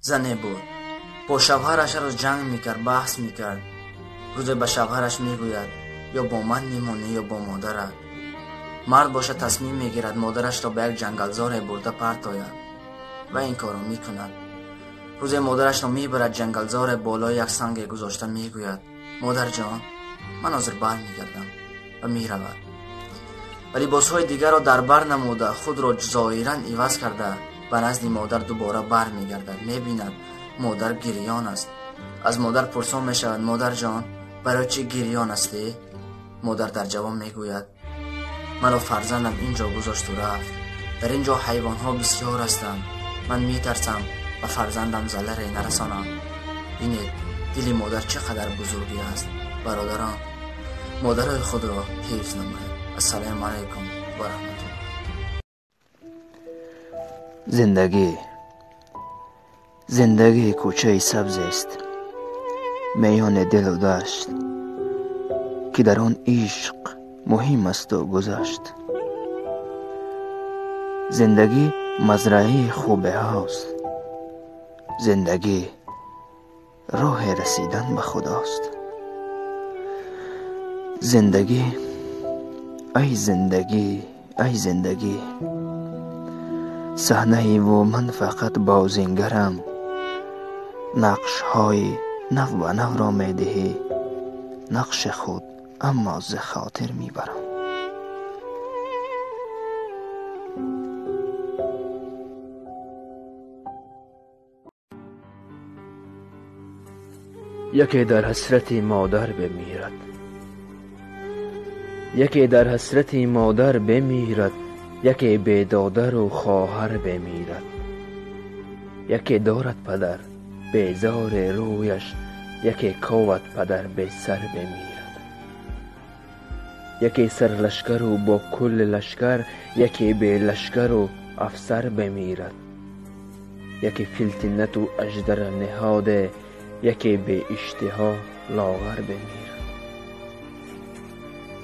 زنه بود. با شوهرش روز جنگ میکرد، بحث میکرد. روز به شوهرش میگوید یا با من میمونی یا با مادرت. مرد باشه تصمیم میگیرد مادرش را به یک جنگلزار برده پرت آید و این کارو میکند. روز مادرش را میبرد جنگلزار بالای یک سنگ گذاشته میگوید مادر جان من حاضر بر میگردم و میرود. و لباسهای دیگر را در بر نموده خود را ظاهرا عوض کرده به نزد مادر دوباره بر میگردد. میبیند مادر گریان است. از مادر پرسان میشود مادر جان برای چی گریان هستی؟ مادر در جواب میگوید مرا فرزندم اینجا گذاشت و رفت. در اینجا حیوانها بسیار هستند. من میترسم و فرزندم ضرری نرسانم. ببینید دل مادر چقدر بزرگی است. برادران مادرای خود را حفظ نمایید. السلام علیکم و رحمت الله. زندگی کوچه سبز است میان دل و دشت که در آن عشق مهم است و گذشت. زندگی مزرعه خوبه هاست. زندگی راه رسیدن به خداست. زندگی ای زندگی صحنه و من فقط بازیگرم. نقش های نو و نو را می دهی نقش خود اما ز خاطر می برم. یکی در حسرت مادر بمیرد، یکی در حسرت مادر بمیرد، یکی بی دادر و خواهر بمیرد. یکی دارد پدر بیزار رویش، یکی کاوت پدر بی سر بمیرد. یکی سر لشکر و با کل لشکر، یکی بی لشکر و افسر بمیرد. یکی فیلتنت و اژدر نهاده، یکی بی اشتها لاغر بمیرد.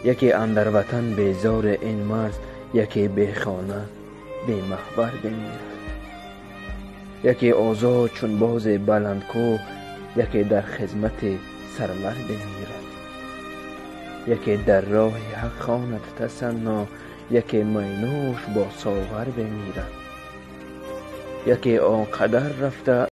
یکی اندر وطن بیزار این مرز، یکی بی خانه بی محور بمیرد. یکی آزاد چون باز بلندکو، یکی در خدمت سرور بمیرد. یکی در راه حق خواند تسنا، یکی مینوش با ساغر بمیرد. یکی آنقدر رفته